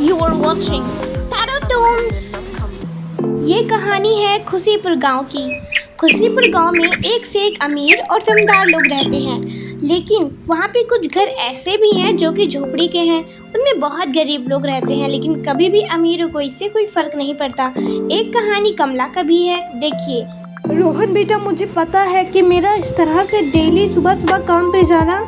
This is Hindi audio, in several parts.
You are watching Taro Toons। ये कहानी है खुशीपुर गांव की। खुशीपुर गांव में एक से एक अमीर और दमदार लोग रहते हैं, लेकिन वहाँ पे कुछ घर ऐसे भी हैं जो कि झोपड़ी के हैं। उनमें बहुत गरीब लोग रहते हैं, लेकिन कभी भी अमीरों को इससे कोई फर्क नहीं पड़ता। एक कहानी कमला का भी है, देखिए। रोहन बेटा, मुझे पता है कि मेरा इस तरह से डेली सुबह सुबह काम पे जाना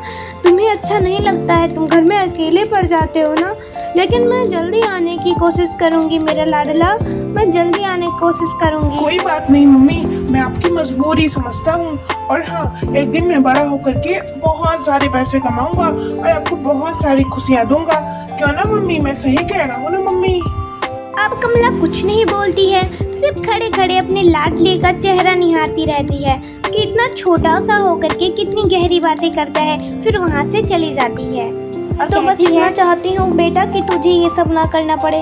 तुम्हें अच्छा नहीं लगता है। तुम घर में अकेले पड़ जाते हो ना, लेकिन मैं जल्दी आने की कोशिश करूंगी मेरा लाडला, मैं जल्दी आने की कोशिश करूंगी। कोई बात नहीं मम्मी, मैं आपकी मजबूरी समझता हूँ। और हाँ, एक दिन मैं बड़ा होकर के बहुत सारे पैसे कमाऊंगा और आपको बहुत सारी खुशियाँ दूंगा। क्यों ना मम्मी, मैं सही कह रहा हूँ ना मम्मी? अब कमला कुछ नहीं बोलती है, सिर्फ खड़े खड़े अपने लाडले का चेहरा निहारती रहती है कि इतना छोटा सा होकर के कितनी गहरी बातें करता है। फिर वहाँ से चली जाती है और तो बस इतना चाहती हूँ बेटा कि तुझे ये सब ना करना पड़े।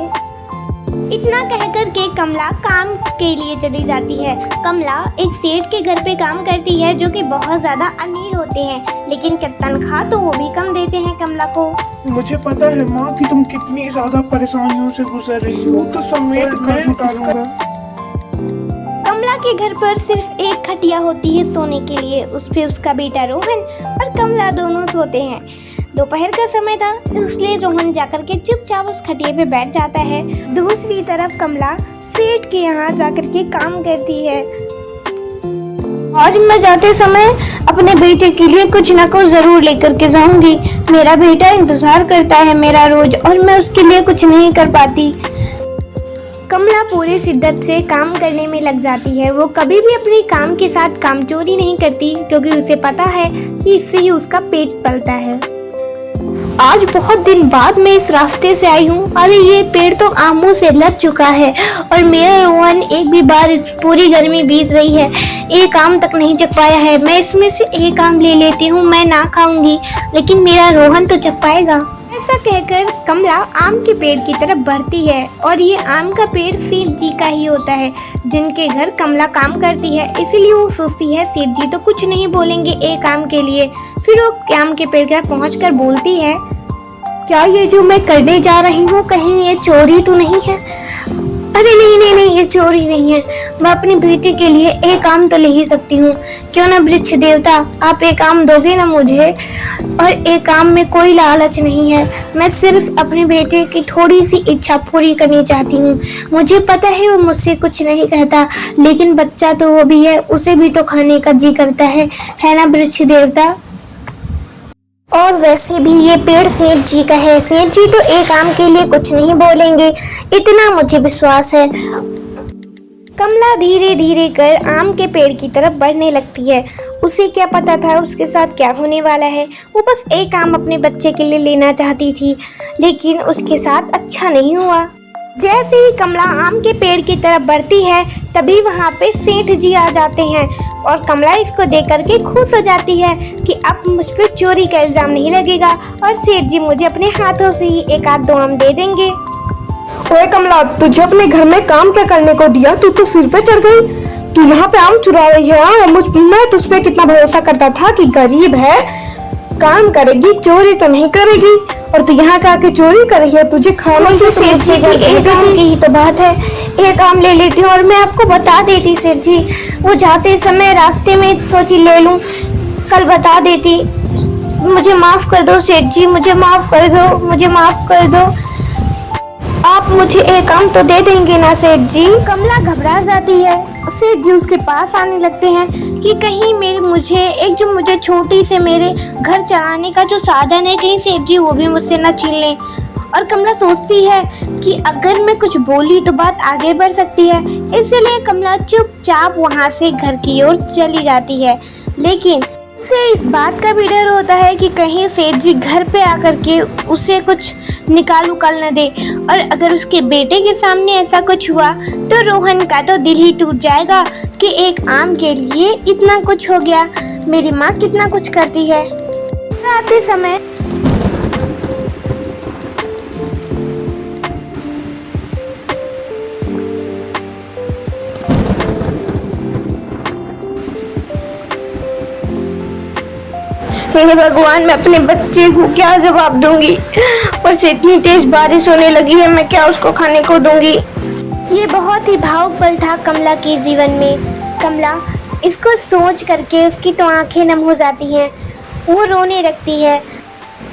इतना कहकर के कमला काम के लिए चली जाती है। कमला एक सेठ के घर पे काम करती है जो कि बहुत ज्यादा अमीर होते हैं, लेकिन तनख्वाह तो वो भी कम देते हैं कमला को। मुझे पता है माँ कि तुम कितनी ज्यादा परेशानियों से गुजर रही हो, तो समेत मैं उतारूंगा। कमला के घर पर सिर्फ एक खटिया होती है सोने के लिए, उस पे उसका बेटा रोहन और कमला दोनों सोते हैं। दोपहर का समय था, इसलिए रोहन जाकर के चुपचाप उस खटिया पे बैठ जाता है। दूसरी तरफ कमला सेठ के यहाँ जाकर के काम करती है। आज मैं जाते समय अपने बेटे के लिए कुछ ना कुछ जरूर लेकर के जाऊंगी। मेरा बेटा इंतजार करता है मेरा रोज, और मैं उसके लिए कुछ नहीं कर पाती। कमला पूरे शिद्दत से काम करने में लग जाती है। वो कभी भी अपने काम के साथ कामचोरी नहीं करती, क्योंकि उसे पता है कि इससे ही उसका पेट पलता है। आज बहुत दिन बाद मैं इस रास्ते से आई हूँ। अरे ये पेड़ तो आमों से लग चुका है, और मेरा रोहन एक भी बार इस पूरी गर्मी बीत रही है, एक आम तक नहीं चख पाया है। मैं इसमें से एक आम ले लेती हूँ, मैं ना खाऊंगी, लेकिन मेरा रोहन तो चख पाएगा। ऐसा कहकर कमला आम के पेड़ की तरफ बढ़ती है, और ये आम का पेड़ सेठ जी का ही होता है जिनके घर कमला काम करती है। इसीलिए वो सोचती है सेठ जी तो कुछ नहीं बोलेंगे एक आम के लिए। फिर वो आम के पेड़ के पहुंचकर बोलती है, क्या ये जो मैं करने जा रही हूँ कहीं ये चोरी तो नहीं है? अरे नहीं नहीं नहीं, ये चोरी नहीं है। मैं अपनी बेटी के लिए एक आम तो ले ही सकती हूँ। क्यों ना वृक्ष देवता, आप एक आम दोगे ना मुझे? और एक आम में कोई लालच नहीं है, मैं सिर्फ अपने बेटे की थोड़ी सी इच्छा पूरी करनी चाहती हूँ। मुझे पता है वो मुझसे कुछ नहीं कहता, लेकिन बच्चा तो वो भी है, उसे भी तो खाने का जी करता है ना वृक्ष देवता? और वैसे भी ये पेड़ सेठ जी का है, सेठ जी तो एक आम के लिए कुछ नहीं बोलेंगे, इतना मुझे विश्वास है। कमला धीरे धीरे कर आम के पेड़ की तरफ बढ़ने लगती है। उसे क्या पता था उसके साथ क्या होने वाला है। वो बस एक आम अपने बच्चे के लिए लेना चाहती थी, लेकिन उसके साथ अच्छा नहीं हुआ। जैसे ही कमला आम के पेड़ की तरफ बढ़ती है, तभी वहाँ पे सेठ जी आ जाते हैं, और कमला इसको देख करके खुश हो जाती है कि अब मुझ पर चोरी का इल्जाम नहीं लगेगा, और सेठ जी मुझे अपने हाथों से ही एक आध दो आम दे देंगे। ओए कमला, तुझे अपने घर में काम क्या करने को दिया? तू तो सिर पे चढ़ गई, तू यहाँ पे आम चुरा रही है। मैं तुझ पे कितना भरोसा करता था कि गरीब है, काम करेगी, चोरी तो नहीं करेगी, और तू यहाँ का के चोरी कर रही है। तुझे खाने की सेठ जी की एक आम की ही तो बात है, एक आम ले लेती हूँ। और मैं आपको बता देती सेठ जी, वो जाते समय रास्ते में सोची ले लूँ, कल बता देती। मुझे माफ कर दो सेठ जी, मुझे माफ कर दो, मुझे माफ कर दो। आप मुझे एक आम तो दे देंगे ना सेठ जी? कमला घबरा जाती है। सेठ जी उसके पास आने लगते हैं कि कहीं मुझे छोटी से मेरे घर चलाने का जो साधन है, कहीं सेठ जी वो भी मुझसे न छीन लें। और कमला सोचती है कि अगर मैं कुछ बोली तो बात आगे बढ़ सकती है, इसलिए कमला चुपचाप वहाँ से घर की ओर चली जाती है। लेकिन उसे इस बात का भी डर होता है कि कहीं सेठ जी घर पे आकर के उसे कुछ निकाल उकाल न दे, और अगर उसके बेटे के सामने ऐसा कुछ हुआ तो रोहन का तो दिल ही टूट जाएगा कि एक आम के लिए इतना कुछ हो गया। मेरी माँ कितना कुछ करती है। आते समय हे भगवान, मैं अपने बच्चे को क्या जवाब दूंगी? वो ऊपर से इतनी तेज बारिश होने लगी है, मैं क्या उसको खाने को दूंगी। ये बहुत ही भावुक पल था कमला के जीवन में। कमला इसको सोच करके उसकी तो आंखें नम हो जाती हैं, वो रोने लगती है।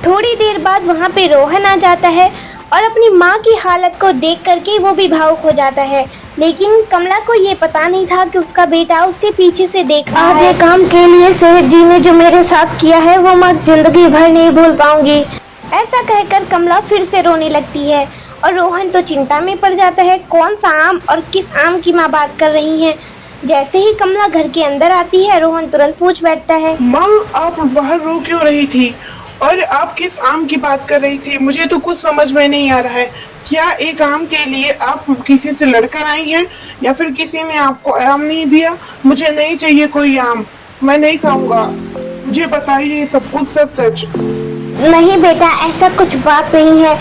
थोड़ी देर बाद वहाँ पे रोहन आ जाता है और अपनी माँ की हालत को देख करके वो भी भावुक हो जाता है। लेकिन कमला को ये पता नहीं था कि उसका बेटा उसके पीछे से देख रहा है। आज ये काम के लिए सेठ जी ने जो मेरे साथ किया है वो मैं जिंदगी भर नहीं भूल पाऊंगी। ऐसा कहकर कमला फिर से रोने लगती है और रोहन तो चिंता में पड़ जाता है, कौन सा आम और किस आम की माँ बात कर रही हैं। जैसे ही कमला घर के अंदर आती है, रोहन तुरंत पूछ बैठता है, माँ आप बाहर रो क्यों रही थी और आप किस आम की बात कर रही थी? मुझे तो कुछ समझ में नहीं आ रहा है। क्या एक आम के लिए आप किसी से लड़कर आई हैं या फिर किसी ने आपको आम नहीं दिया? मुझे नहीं चाहिए कोई आम, मैं नहीं खाऊंगा। मुझे बताइए सब कुछ सच सच। नहीं बेटा, ऐसा कुछ बात नहीं है,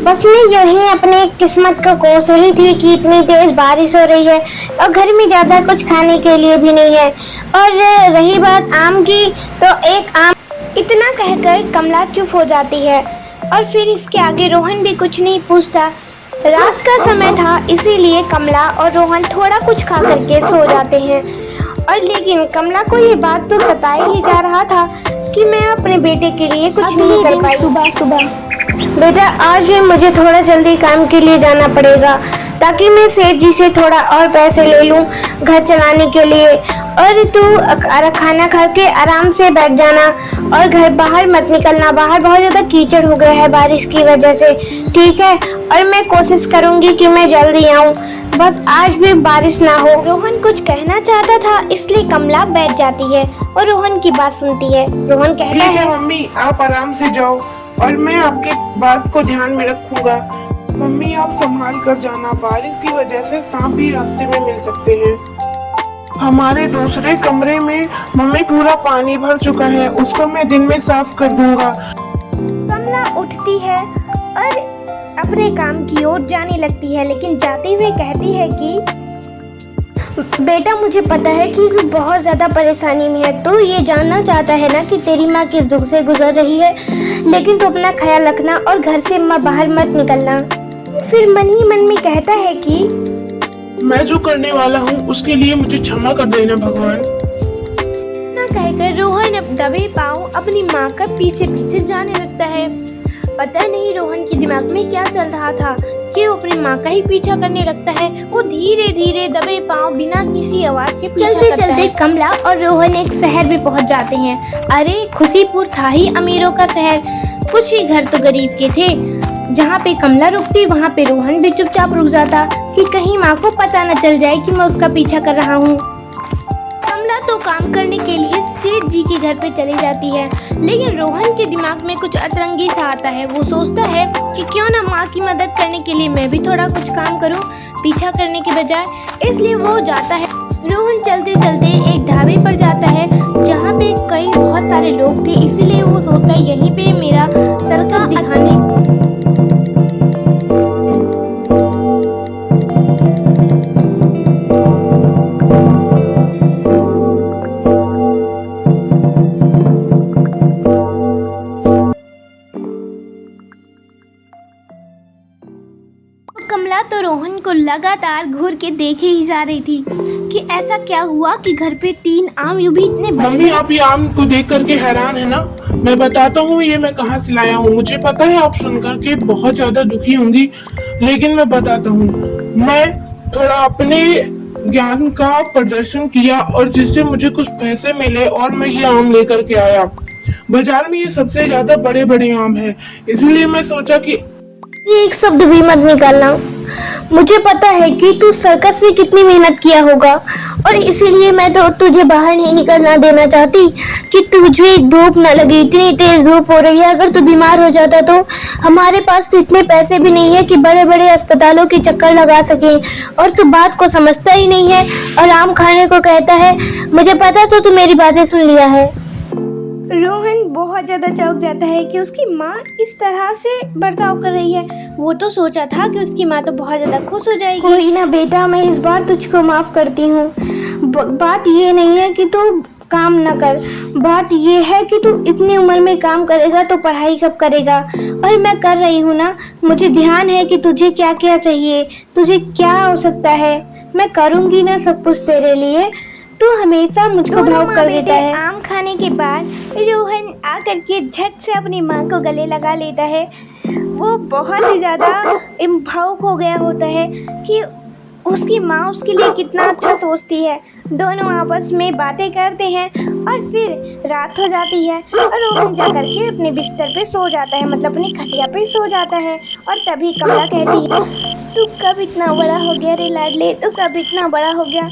बस मैं यही अपने किस्मत को कोस रही थी कि इतनी तेज बारिश हो रही है और घर में ज़्यादा कुछ खाने के लिए भी नहीं है। और रही बात आम की, तो एक आम। इतना कहकर कमला चुप हो जाती है और फिर इसके आगे रोहन भी कुछ नहीं पूछता। रात का समय था, इसीलिए कमला और रोहन थोड़ा कुछ खा करके सो जाते हैं। और लेकिन कमला को ये बात तो सताए ही जा रहा था कि मैं अपने बेटे के लिए कुछ नहीं कर पाई। सुबह बेटा, आज भी मुझे थोड़ा जल्दी काम के लिए जाना पड़ेगा ताकि मैं सेठ जी से थोड़ा और पैसे ले लूं घर चलाने के लिए। और तू खाना खा के आराम से बैठ जाना और घर बाहर मत निकलना, बाहर बहुत ज़्यादा कीचड़ हो गया है बारिश की वजह से, ठीक है? और मैं कोशिश करूंगी कि मैं जल्दी आऊं, बस आज भी बारिश ना हो। रोहन कुछ कहना चाहता था, इसलिए कमला बैठ जाती है और रोहन की बात सुनती है। रोहन कहता है, मम्मी आप आराम से जाओ और मैं आपके बात को ध्यान में रखूंगा। मम्मी आप संभाल कर जाना, बारिश की वजह से सांप भी रास्ते में मिल सकते हैं। हमारे दूसरे कमरे में मम्मी पूरा पानी भर चुका है, उसको मैं दिन में साफ कर दूंगा। कमला उठती है और अपने काम की ओर जाने लगती है, लेकिन जाते हुए कहती है कि बेटा, मुझे पता है कि तू बहुत ज़्यादा परेशानी में है, तू ये जानना चाहता है ना कि तेरी माँ किस दुख से गुजर रही है, लेकिन तू अपना ख्याल रखना और घर से बाहर मत निकलना। फिर मन ही मन में कहता है कि मैं जो करने वाला हूँ उसके लिए मुझे क्षमा कर देना भगवान। ना कहकर रोहन अब दबे पाँव अपनी माँ का पीछे पीछे जाने लगता है। पता नहीं रोहन के दिमाग में क्या चल रहा था कि वो अपनी माँ का ही पीछा करने लगता है। वो धीरे धीरे दबे पाँव बिना किसी आवाज के पीछा चलते करता चलते है। कमला और रोहन एक शहर में पहुंच जाते हैं। अरे, खुशीपुर था ही अमीरों का शहर, कुछ ही घर तो गरीब के थे। जहाँ पे कमला रुकती वहाँ पे रोहन भी चुपचाप रुक जाता कि कहीं माँ को पता न चल जाए कि मैं उसका पीछा कर रहा हूँ। कमला तो काम करने के लिए सेठ जी के घर पे चली जाती है, लेकिन रोहन के दिमाग में कुछ अतरंगी सा आता है। वो सोचता है कि क्यों ना माँ की मदद करने के लिए मैं भी थोड़ा कुछ काम करूँ पीछा करने के बजाय, इसलिए वो जाता है। रोहन चलते चलते एक ढाबे पर जाता है जहाँ पे बहुत सारे लोग थे, इसीलिए वो सोचता है यहीं पे मेरा सर्कस दिखाने। कमला तो रोहन को लगातार घूर के देखे ही जा रही थी कि ऐसा क्या हुआ कि घर पे 3 आम यूं भी इतने बड़े। मम्मी आप ये आम को देख करके हैरान है ना? मैं बताता हूँ ये मैं कहाँ से लाया हूँ। मुझे पता है आप सुन करके बहुत ज्यादा दुखी होंगी, लेकिन मैं बताता हूँ। मैं थोड़ा अपने ज्ञान का प्रदर्शन किया और जिससे मुझे कुछ पैसे मिले और मैं ये आम लेकर के आया। बाजार में ये सबसे ज्यादा बड़े बड़े आम है, इसलिए मैं सोचा कि ये एक शब्द भी मत निकालना। मुझे पता है कि तू सर्कस में कितनी मेहनत किया होगा और इसीलिए मैं तो तुझे बाहर नहीं निकलना देना चाहती कि तुझे धूप ना लगे। इतनी तेज धूप हो रही है, अगर तू बीमार हो जाता तो हमारे पास तो इतने पैसे भी नहीं है कि बड़े बड़े अस्पतालों के चक्कर लगा सके, और तू बात को समझता ही नहीं है और आम खाने को कहता है। मुझे पता तो तू मेरी बातें सुन लिया है। रोहन बहुत ज्यादा चौंक जाता है कि उसकी माँ इस तरह से बर्ताव कर रही है। वो तो सोचा था कि उसकी माँ तो बहुत ज्यादा खुश हो जाएगी। कोई ना बेटा, मैं इस बार तुझको माफ करती हूँ। बात ये नहीं है कि तू काम न कर। बात ये है कि तू इतनी उम्र में काम करेगा तो पढ़ाई कब करेगा? और मैं कर रही हूँ ना, मुझे ध्यान है कि तुझे क्या क्या चाहिए, तुझे क्या हो सकता है। मैं करूँगी ना सब कुछ तेरे लिए। तू हमेशा मुझको भाव कर देता है। आम खाने के बाद रोहन आकर के झट से अपनी माँ को गले लगा लेता है। वो बहुत ही ज़्यादा भावुक हो गया होता है कि उसकी माँ उसके लिए कितना अच्छा सोचती है। दोनों आपस में बातें करते हैं और फिर रात हो जाती है और रोहन जा करके अपने बिस्तर पे सो जाता है, मतलब अपनी खटिया पे सो जाता है। और तभी कमला कहती है, तू कब इतना बड़ा हो गया रे लाडले, तू कब इतना बड़ा हो गया?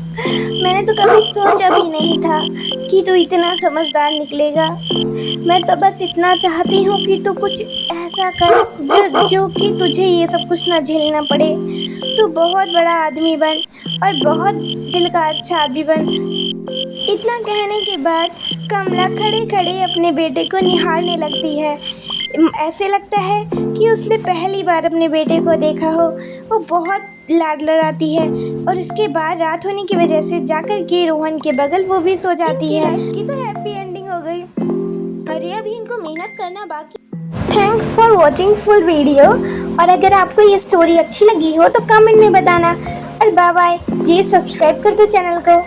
मैंने तो कभी सोचा भी नहीं था कि तू इतना समझदार निकलेगा। मैं तो बस इतना चाहती हूँ कि तू कुछ ऐसा कर जो कि तुझे ये सब कुछ ना झेलना पड़े। तू बहुत बड़ा आदमी बन और बहुत दिल का अच्छा आदमी बन। इतना कहने के बाद कमला खड़े खड़े अपने बेटे को निहारने लगती है। ऐसे लगता है कि उसने पहली बार अपने बेटे को देखा हो। वो बहुत लाड लड़ाती है और उसके बाद रात होने की वजह से जाकर के रोहन के बगल वो भी सो जाती है। कि तो हैप्पी एंडिंग हो गई और ये अभी इनको मेहनत करना बाकी। Thanks for watching full video. और अगर आपको ये स्टोरी अच्छी लगी हो तो कमेंट में बताना। और बाय बाय, प्लीज़ सब्सक्राइब कर दो चैनल को।